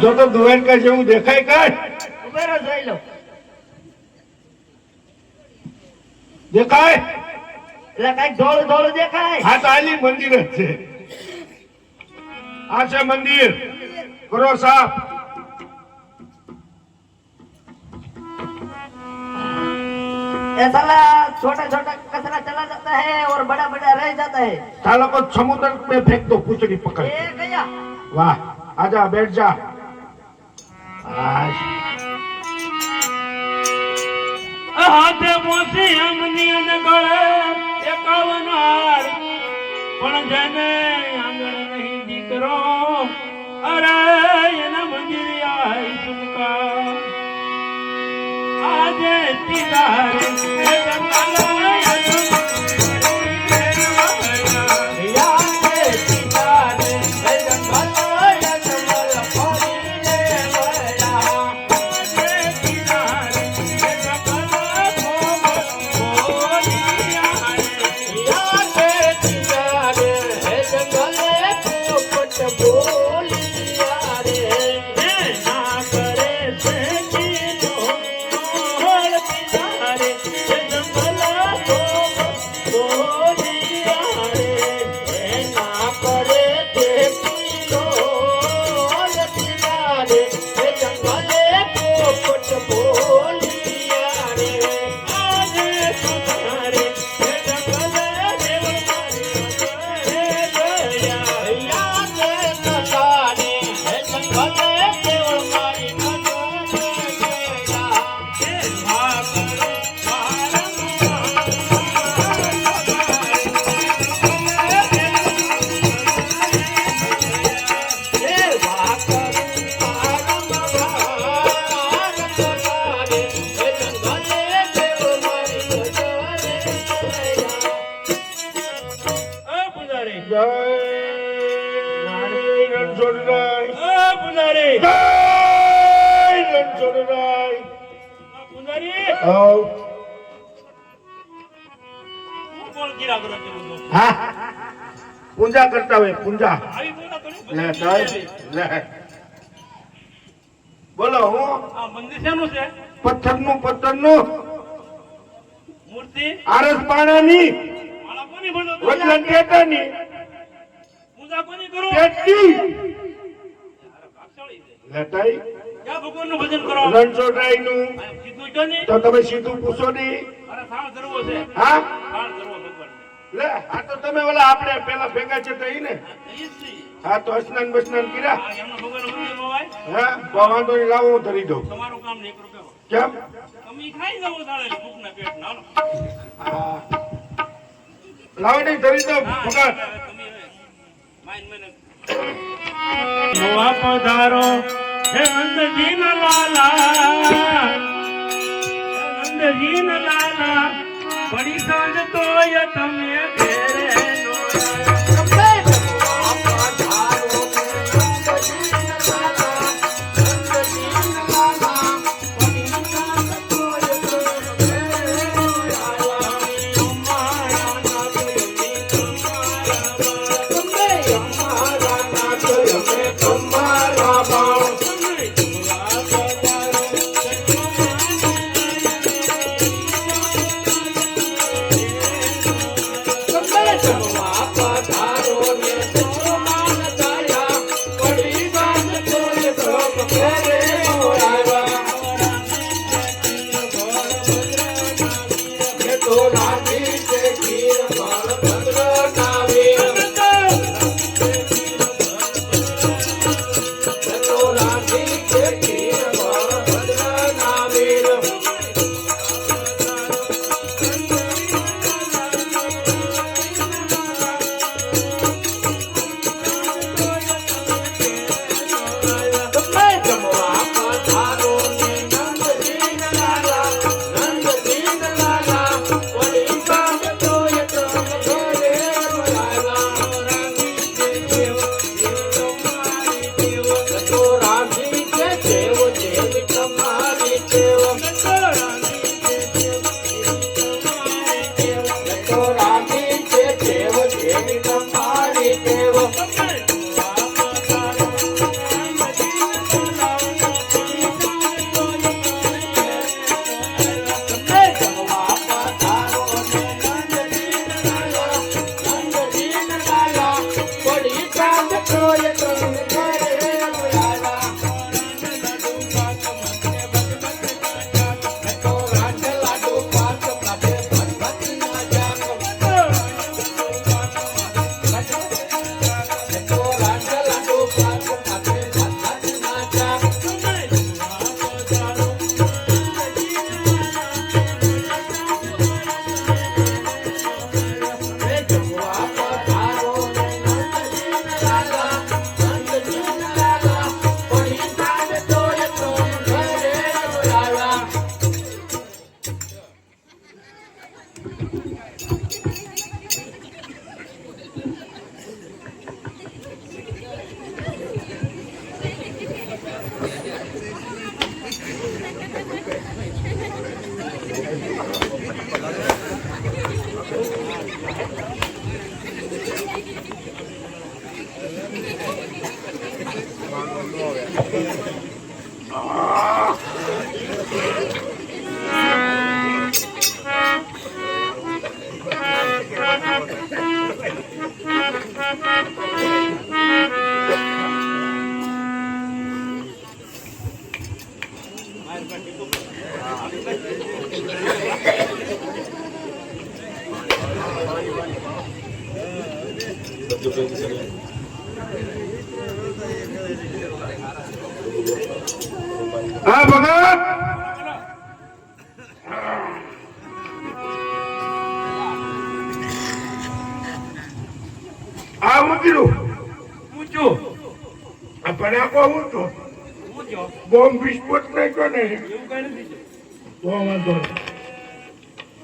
જો તો દ્વારકા જેવું દેખાય કાઢ. ઉભેરો જોઈ લો. દેખાય? એટલે કઈક ધોળું ધોળું દેખાય. હા તો આલી મંદિર જ છે. આ છે મંદિર. કરો સાફ. ये साला छोटा छोटा कचरा चला जाता है और बड़ा बड़ा रह जाता है. सालों को समुद्र में फेंक दो पूछड़ी पकड़. ये गया. वाह आजा बैठ जा. હાથે મોસી અમની અને ગળે 51 હાર પણ જેને આંગણ નહીં દીકરો અરે એના મંદિર આઈ સુમકા આજે તીધારે એ પૂજા કરતા હોય પૂજા. બોલો હું આ મંદિર શેનું છે? પથ્થરનું મૂર્તિ આરસ પાણાની માળા કોની ભણો વજન ટેટાની પૂજા કોની કરો? પેટી લટાઈ ક્યાં ભગવાનનું ભજન કરો? રણછોડરાયનું. કીધું તો નહીં. તો તમે સીધું પૂછો નહીં. અરે થાળ ધરવો છે. હા થાળ ધરવો ભગવાન. લે આ તો તમે ઓલા આપણે પેલા ભેગા છે તો ઈ ને. હા તો સ્નાન બસ્નાન કર્યા. આ એમના ભગવાન મંદિર હોય. હા તો વાંધો નહીં, લાવો હું ધરી દઉં. તમારું કામ નહીં કરો કેવો? કેમ? તમે ખાઈ જાવ તારે ભૂખના પેટ ના. હા. લાવો નહીં ધરી દઉં ભગવાન. તમે માઈન મને નવા પધારો હે નંદજી ના લાલા, નંદજી ના લાલા પડી સાંજ તોય તમે ઘેરે નો હા ભગત આ મૂક્યું ઊંચું પણ આ કહું છું ઊંચો બોમ્બ વિસ્ફોટ નાખ્યો ને એવું કઈ નથી તો વાંધો નહીં.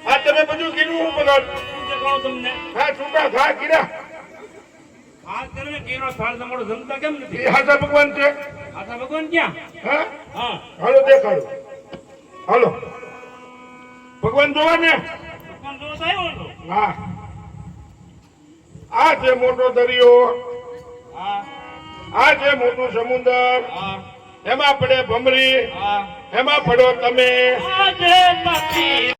આ તમે બધું કીધું હું ભગત શું છે કહો તમને હા છૂટા ઘા કીધા આ તમે કેરો થાળ તમારો જમતા કેમ નથી એ હાથા ભગવાન છે આખા ભગવાન ક્યાં હા હા હાલો દેખાડો હાલો ભગવાન જોવા ને ભગવાન જોવા તો આવ્યો હતો હા આ છે મોટો દરિયો હા આ છે મોટું સમુદ્ર હા એમાં પડે ભમરી હા એમાં પડો તમે આજે નથી